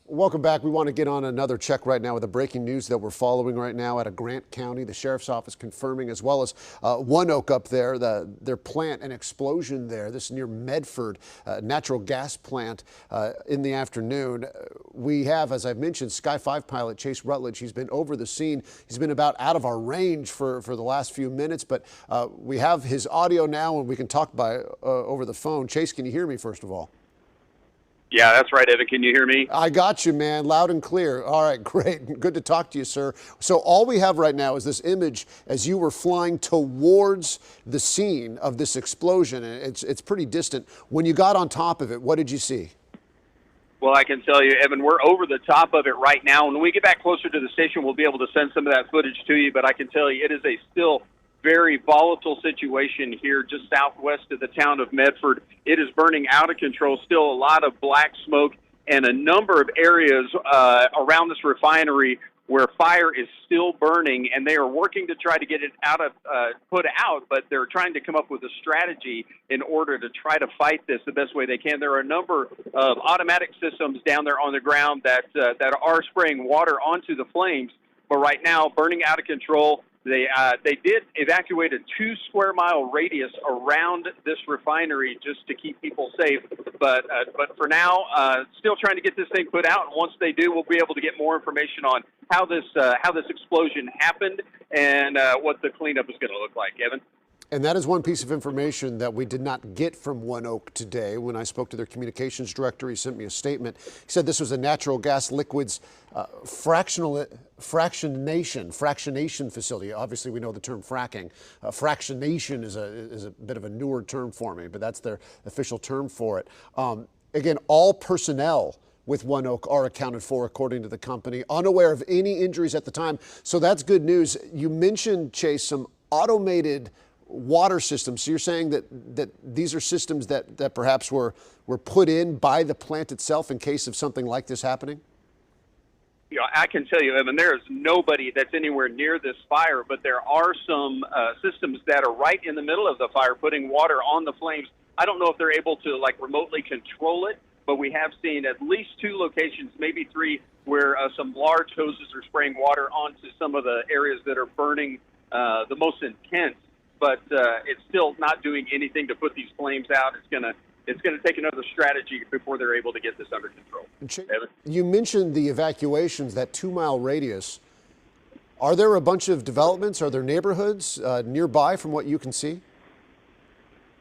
Welcome back. We want to get on another check right now with the breaking news that we're following right now out of Grant County. The sheriff's office confirming, as well as ONEOK up there, their plant, an explosion there. This near Medford, natural gas plant in the afternoon. We have, as I've mentioned, Sky 5 pilot Chase Rutledge. He's been over the scene. He's been about out of our range for the last few minutes, but we have his audio now and we can talk over the phone. Chase, can you hear me first of all? Yeah, that's right, Evan. Can you hear me? I got you, man, loud and clear. All right, great. Good to talk to you, sir. So all we have right now is this image as you were flying towards the scene of this explosion. It's pretty distant. When you got on top of it, what did you see? Well, I can tell you, Evan, we're over the top of it right now. When we get back closer to the station, we'll be able to send some of that footage to you. But I can tell you, it is a still very volatile situation here just southwest of the town of Medford. It is burning out of control, still a lot of black smoke, and a number of areas around this refinery where fire is still burning, and they are working to try to get it put out, but they're trying to come up with a strategy in order to try to fight this the best way they can. There are a number of automatic systems down there on the ground that are spraying water onto the flames, but right now, burning out of control. They did evacuate a 2 square mile radius around this refinery just to keep people safe. But for now, still trying to get this thing put out. And once they do, we'll be able to get more information on how this explosion happened and what the cleanup is going to look like. Evan. And that is one piece of information that we did not get from ONEOK today. When I spoke to their communications director, he sent me a statement. He said this was a natural gas liquids fractionation facility. Obviously, we know the term fracking. Fractionation is a bit of a newer term for me, but that's their official term for it. Again, all personnel with ONEOK are accounted for, according to the company, unaware of any injuries at the time. So that's good news. You mentioned, Chase, some automated water systems. So you're saying that these are systems that perhaps were put in by the plant itself in case of something like this happening? You know, I can tell you, Evan, there is nobody that's anywhere near this fire, but there are some systems that are right in the middle of the fire putting water on the flames. I don't know if they're able to remotely control it, but we have seen at least 2 locations, maybe 3, where some large hoses are spraying water onto some of the areas that are burning the most intense. But it's still not doing anything to put these flames out. It's gonna take another strategy before they're able to get this under control. You mentioned the evacuations, that 2 mile radius. Are there a bunch of developments? Are there neighborhoods nearby from what you can see?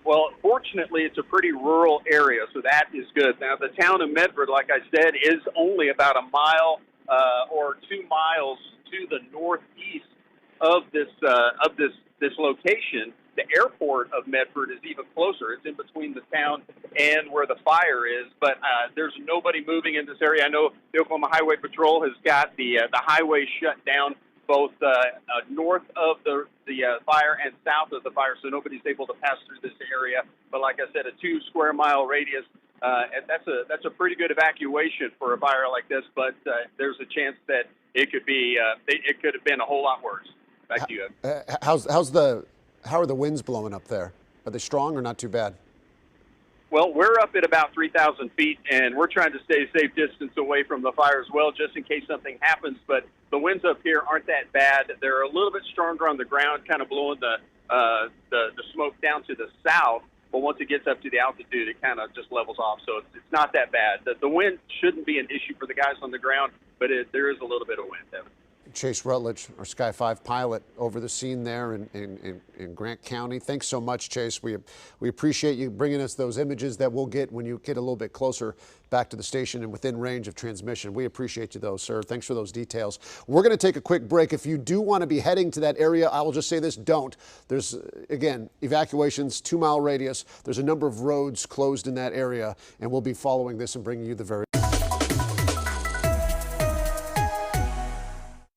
Well, fortunately, it's a pretty rural area, so that is good. Now, the town of Medford, like I said, is only about a mile or 2 miles to the northeast of this location. The airport of Medford is even closer. It's in between the town and where the fire is, but there's nobody moving in this area. I know the Oklahoma Highway Patrol has got the highway shut down both north of the fire and south of the fire, so nobody's able to pass through this area. But like I said, a 2 square mile radius, and that's a pretty good evacuation for a fire like this, but there's a chance that it could have been a whole lot worse. Back to you. How are the winds blowing up there? Are they strong or not too bad? Well, we're up at about 3,000 feet, and we're trying to stay a safe distance away from the fire as well, just in case something happens. But the winds up here aren't that bad. They're a little bit stronger on the ground, kind of blowing the smoke down to the south. But once it gets up to the altitude, it kind of just levels off. So it's not that bad. The wind shouldn't be an issue for the guys on the ground, but there is a little bit of wind, Evan. Chase Rutledge, our Sky 5 pilot, over the scene there in Grant County. Thanks so much, Chase. We appreciate you bringing us those images that we'll get when you get a little bit closer back to the station and within range of transmission. We appreciate you, though, sir. Thanks for those details. We're going to take a quick break. If you do want to be heading to that area, I will just say this, don't. There's, again, evacuations, 2 mile radius. There's a number of roads closed in that area, and we'll be following this and bringing you the very